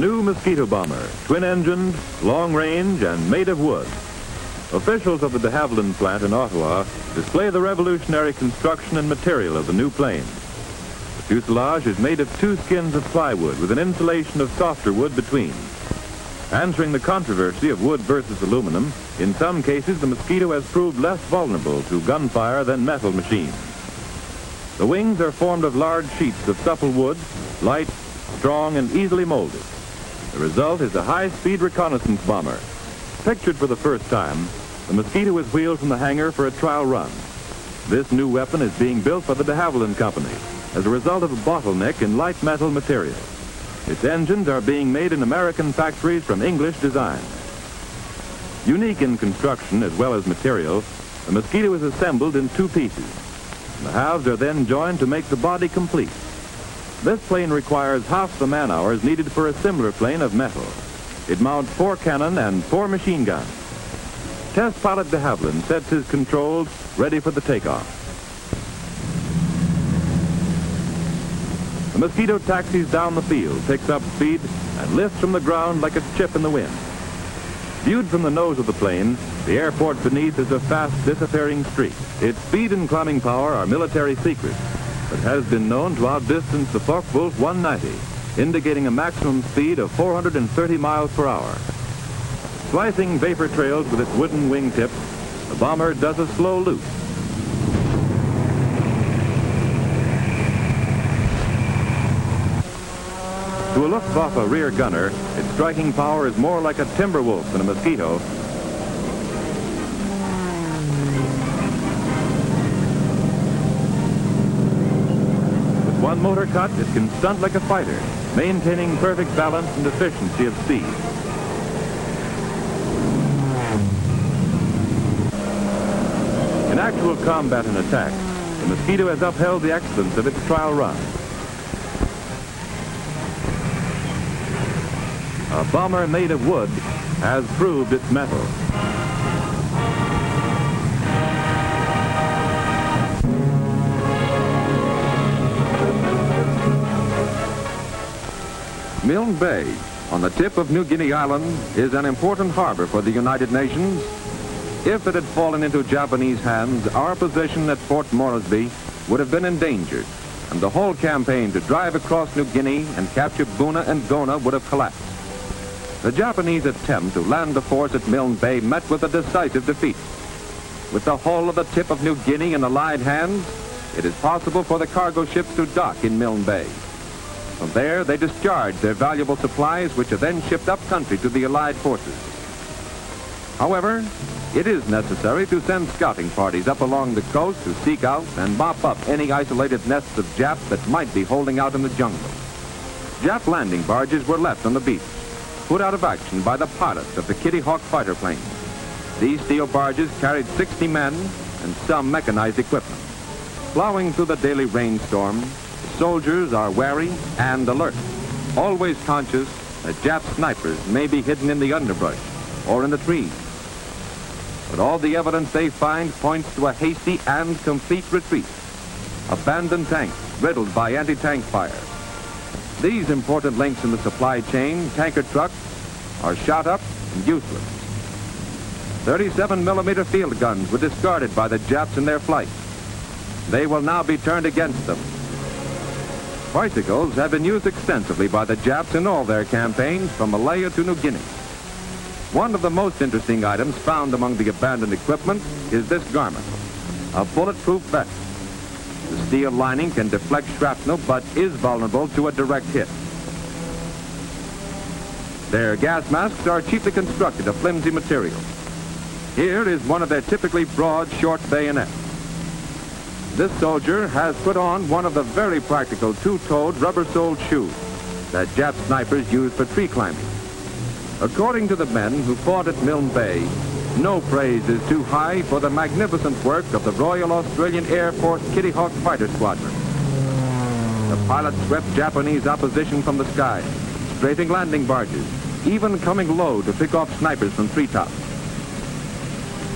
new mosquito bomber, twin-engined, long-range, and made of wood. Officials of the de Havilland plant in Ottawa display the revolutionary construction and material of the new plane. The fuselage is made of two skins of plywood with an insulation of softer wood between. Answering the controversy of wood versus aluminum, in some cases the Mosquito has proved less vulnerable to gunfire than metal machines. The wings are formed of large sheets of supple wood, light, strong, and easily molded. The result is a high-speed reconnaissance bomber. Pictured for the first time, the Mosquito is wheeled from the hangar for a trial run. This new weapon is being built by the de Havilland Company as a result of a bottleneck in light metal material. Its engines are being made in American factories from English designs. Unique in construction as well as material, the Mosquito is assembled in two pieces. The halves are then joined to make the body complete. This plane requires half the man-hours needed for a similar plane of metal. It mounts 4 cannon and 4 machine guns. Test pilot de Havilland sets his controls ready for the takeoff. The Mosquito taxis down the field, picks up speed, and lifts from the ground like a chip in the wind. Viewed from the nose of the plane, the airport beneath is a fast disappearing streak. Its speed and climbing power are military secrets, but has been known to outdistance the Focke-Wulf 190, indicating a maximum speed of 430 miles per hour. Slicing vapor trails with its wooden wingtips, the bomber does a slow loop. To a Luftwaffe rear gunner, its striking power is more like a timber wolf than a Mosquito. With one motor cut, it can stunt like a fighter, maintaining perfect balance and efficiency of speed. In actual combat and attack, the Mosquito has upheld the excellence of its trial run. A bomber made of wood has proved its mettle. Milne Bay, on the tip of New Guinea Island, is an important harbor for the United Nations. If it had fallen into Japanese hands, our position at Fort Moresby would have been endangered, and the whole campaign to drive across New Guinea and capture Buna and Gona would have collapsed. The Japanese attempt to land the force at Milne Bay met with a decisive defeat. With the whole of the tip of New Guinea in Allied hands, it is possible for the cargo ships to dock in Milne Bay. From there, they discharge their valuable supplies, which are then shipped up country to the Allied forces. However, it is necessary to send scouting parties up along the coast to seek out and mop up any isolated nests of Japs that might be holding out in the jungle. Jap landing barges were left on the beach, put out of action by the pilots of the Kitty Hawk fighter planes. These steel barges carried 60 men and some mechanized equipment. Plowing through the daily rainstorm, the soldiers are wary and alert, always conscious that Jap snipers may be hidden in the underbrush or in the trees. But all the evidence they find points to a hasty and complete retreat. Abandoned tanks riddled by anti-tank fire. These important links in the supply chain, tanker trucks, are shot up and useless. 37mm field guns were discarded by the Japs in their flight. They will now be turned against them. Bicycles have been used extensively by the Japs in all their campaigns from Malaya to New Guinea. One of the most interesting items found among the abandoned equipment is this garment, a bulletproof vest. The steel lining can deflect shrapnel, but is vulnerable to a direct hit. Their gas masks are cheaply constructed of flimsy material. Here is one of their typically broad, short bayonets. This soldier has put on one of the very practical two-toed, rubber-soled shoes that Jap snipers use for tree climbing. According to the men who fought at Milne Bay, no praise is too high for the magnificent work of the Royal Australian Air Force Kitty Hawk Fighter Squadron. The pilots swept Japanese opposition from the sky, strafing landing barges, even coming low to pick off snipers from treetops.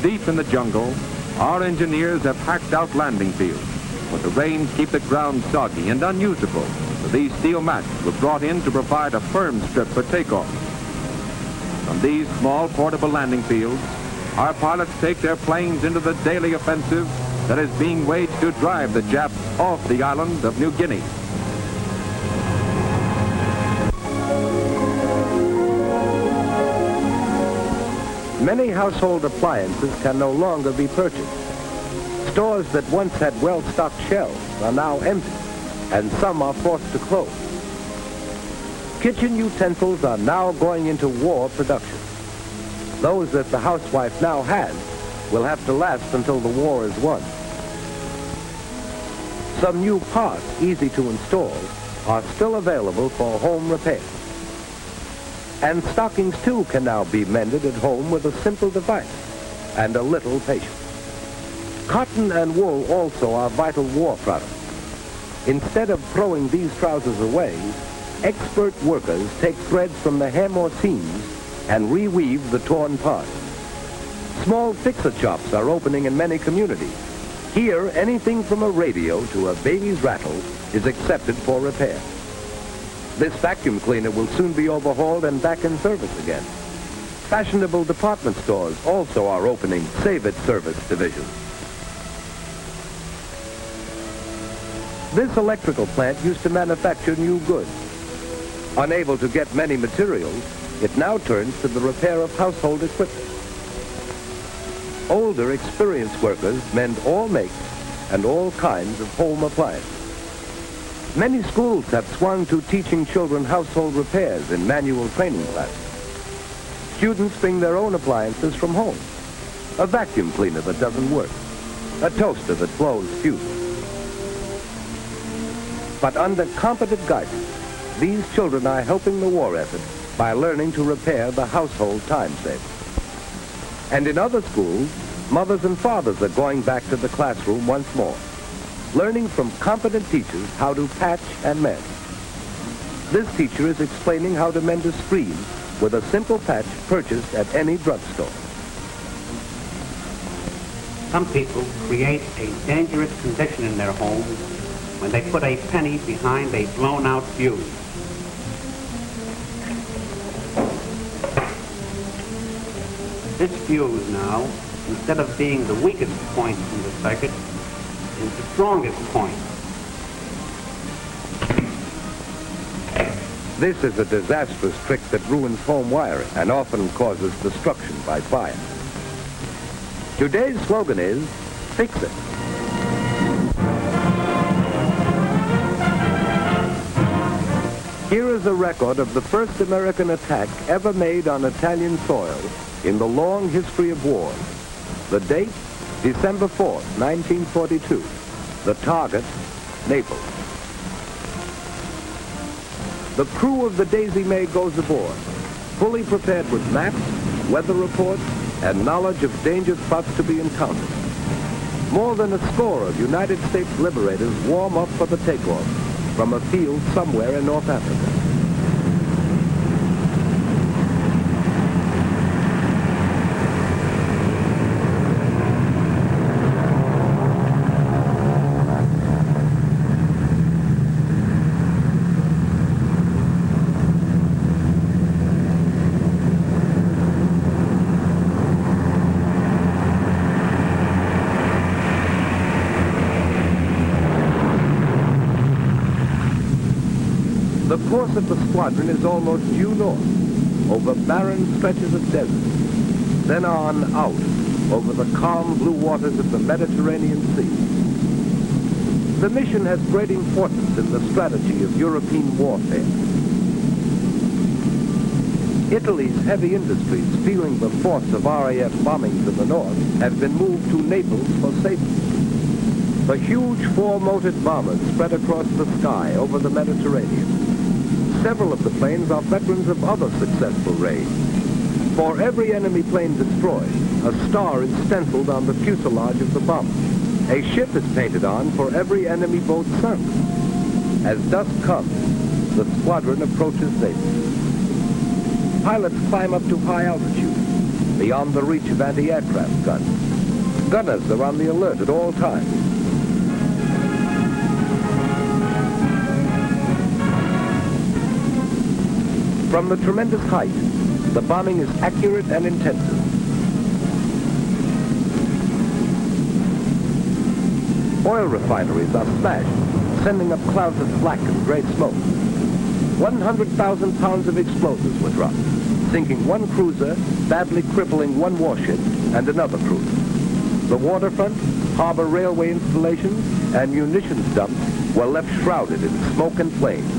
Deep in the jungle, our engineers have hacked out landing fields, but the rains keep the ground soggy and unusable These steel mats were brought in to provide a firm strip for takeoff. From these small portable landing fields, our pilots take their planes into the daily offensive that is being waged to drive the Japs off the island of New Guinea. Many household appliances can no longer be purchased. Stores that once had well-stocked shelves are now empty, and some are forced to close. Kitchen utensils are now going into war production. Those that the housewife now has will have to last until the war is won. Some new parts, easy to install, are still available for home repair. And stockings, too, can now be mended at home with a simple device and a little patience. Cotton and wool also are vital war products. Instead of throwing these trousers away, expert workers take threads from the hem or seams and reweave the torn parts. Small fixer shops are opening in many communities. Here, anything from a radio to a baby's rattle is accepted for repair. This vacuum cleaner will soon be overhauled and back in service again. Fashionable department stores also are opening Save It service divisions. This electrical plant used to manufacture new goods. Unable to get many materials, it now turns to the repair of household equipment. Older, experienced workers mend all makes and all kinds of home appliances. Many schools have swung to teaching children household repairs in manual training classes. Students bring their own appliances from home. A vacuum cleaner that doesn't work. A toaster that blows fuses. But under competent guidance, these children are helping the war effort by learning to repair the household time saver. And in other schools, mothers and fathers are going back to the classroom once more, learning from competent teachers how to patch and mend. This teacher is explaining how to mend a screen with a simple patch purchased at any drugstore. Some people create a dangerous condition in their homes when they put a penny behind a blown-out fuse. This fuse now, instead of being the weakest point in the circuit, is the strongest point. This is a disastrous trick that ruins home wiring and often causes destruction by fire. Today's slogan is, fix it. Here is a record of the first American attack ever made on Italian soil in the long history of wars. The date, December 4th, 1942. The target, Naples. The crew of the Daisy May goes aboard, fully prepared with maps, weather reports, and knowledge of danger spots to be encountered. More than a score of United States liberators warm up for the takeoff from a field somewhere in North Africa. The course of the squadron is almost due north, over barren stretches of desert, then on out over the calm blue waters of the Mediterranean Sea. The mission has great importance in the strategy of European warfare. Italy's heavy industries, feeling the force of RAF bombings in the north, have been moved to Naples for safety. The huge four-motored bombers spread across the sky over the Mediterranean. Several of the planes are veterans of other successful raids. For every enemy plane destroyed, a star is stenciled on the fuselage of the bomber. A ship is painted on for every enemy boat sunk. As dusk comes, the squadron approaches Naples. Pilots climb up to high altitude, beyond the reach of anti-aircraft guns. Gunners are on the alert at all times. From the tremendous height, the bombing is accurate and intensive. Oil refineries are smashed, sending up clouds of black and gray smoke. 100,000 pounds of explosives were dropped, sinking one cruiser, badly crippling one warship and another cruiser. The waterfront, harbor railway installations, and munitions dumps were left shrouded in smoke and flames.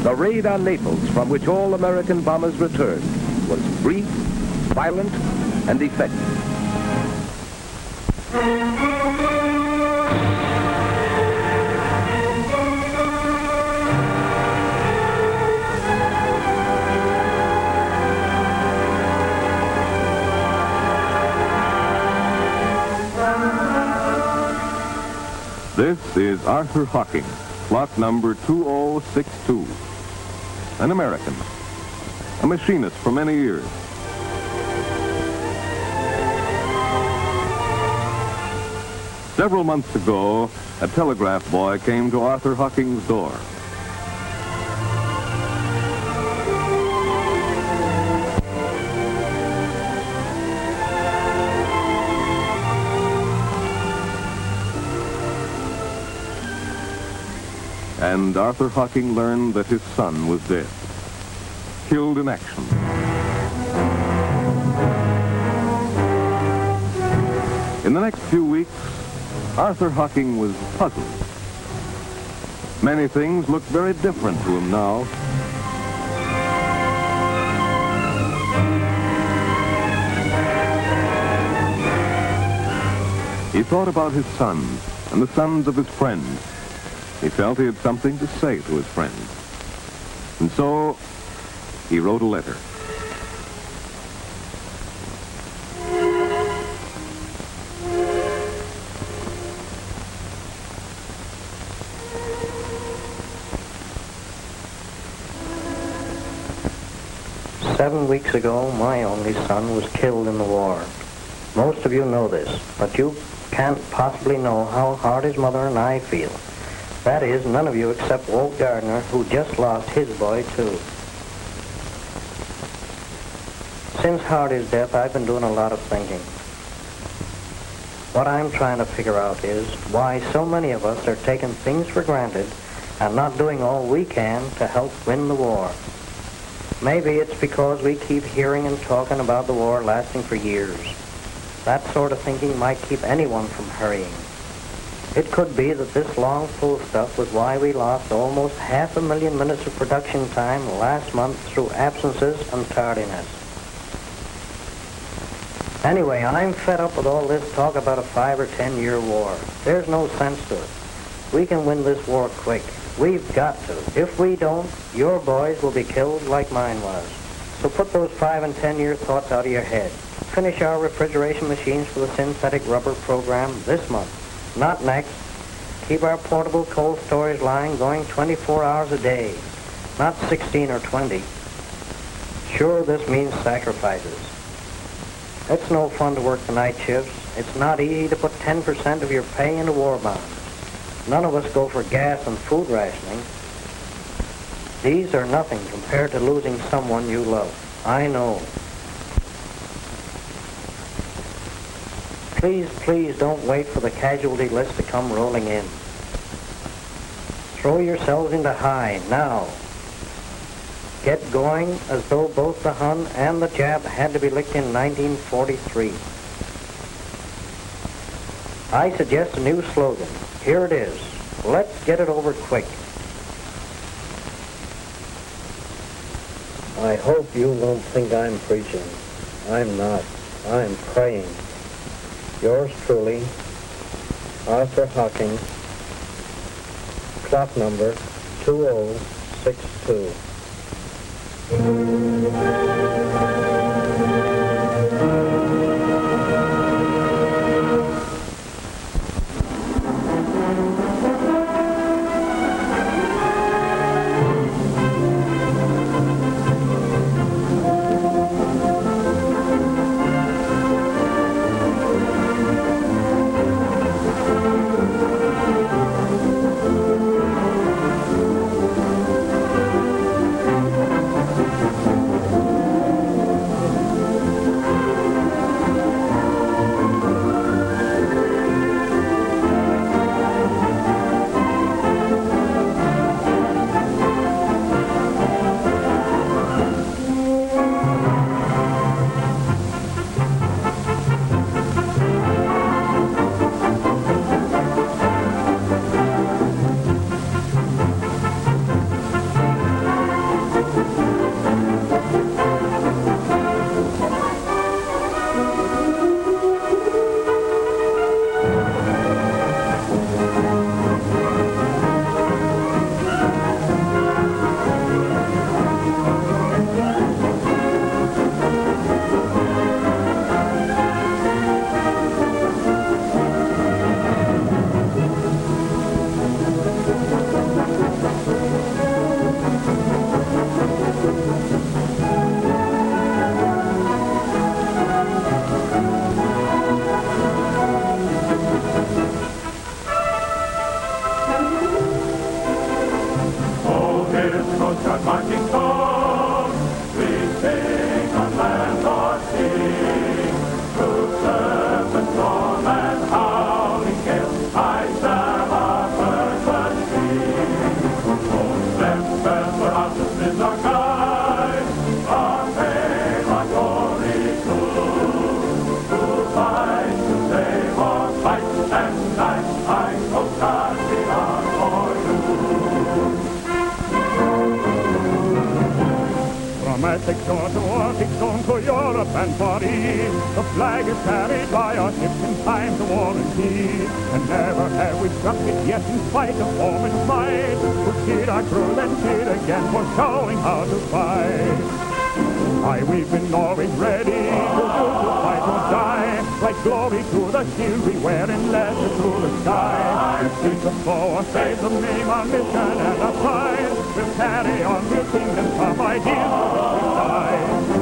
The raid on Naples, from which all American bombers returned, was brief, violent, and effective. This is Arthur Hocking, plot number 2062. An American, a machinist for many years. Several months ago, a telegraph boy came to Arthur Hocking's door. And Arthur Hocking learned that his son was dead, killed in action. In the next few weeks, Arthur Hocking was puzzled. Many things looked very different to him now. He thought about his sons and the sons of his friends. He felt he had something to say to his friends. And so, he wrote a letter. "7 weeks ago, my only son was killed in the war. Most of you know this, but you can't possibly know how hard his mother and I feel. That is, none of you except Walt Gardner, who just lost his boy, too. Since Hardy's death, I've been doing a lot of thinking. What I'm trying to figure out is why so many of us are taking things for granted and not doing all we can to help win the war. Maybe it's because we keep hearing and talking about the war lasting for years. That sort of thinking might keep anyone from hurrying. It could be that this long full stuff was why we lost almost 500,000 minutes of production time last month through absences and tardiness. Anyway, I'm fed up with all this talk about a 5 or 10 year war. There's no sense to it. We can win this war quick. We've got to. If we don't, your boys will be killed like mine was. So put those 5 and 10 year thoughts out of your head. Finish our refrigeration machines for the synthetic rubber program this month. Not next. Keep our portable cold storage line going 24 hours a day, not 16 or 20. Sure, this means sacrifices. It's no fun to work the night shifts. It's not easy to put 10% of your pay into war bonds. None of us go for gas and food rationing. These are nothing compared to losing someone you love. I know. Please, please don't wait for the casualty list to come rolling in. Throw yourselves into high, now. Get going as though both the Hun and the Jap had to be licked in 1943. I suggest a new slogan. Here it is. Let's get it over quick. I hope you won't think I'm preaching. I'm not. I'm praying. Yours truly, Arthur Hocking, plot number 2062. The flag is carried by our ships in times of war and peace, and never have we struck it yet in spite of foeman's might. Who cheered our crew, then cheered again for showing how to fight. Aye, we've been always ready to fight or die, like glory to the shield we wear and letter to the sky. Defeat the foe or save the name, our mission and our pride. We'll carry on, we'll think and some ideas will die.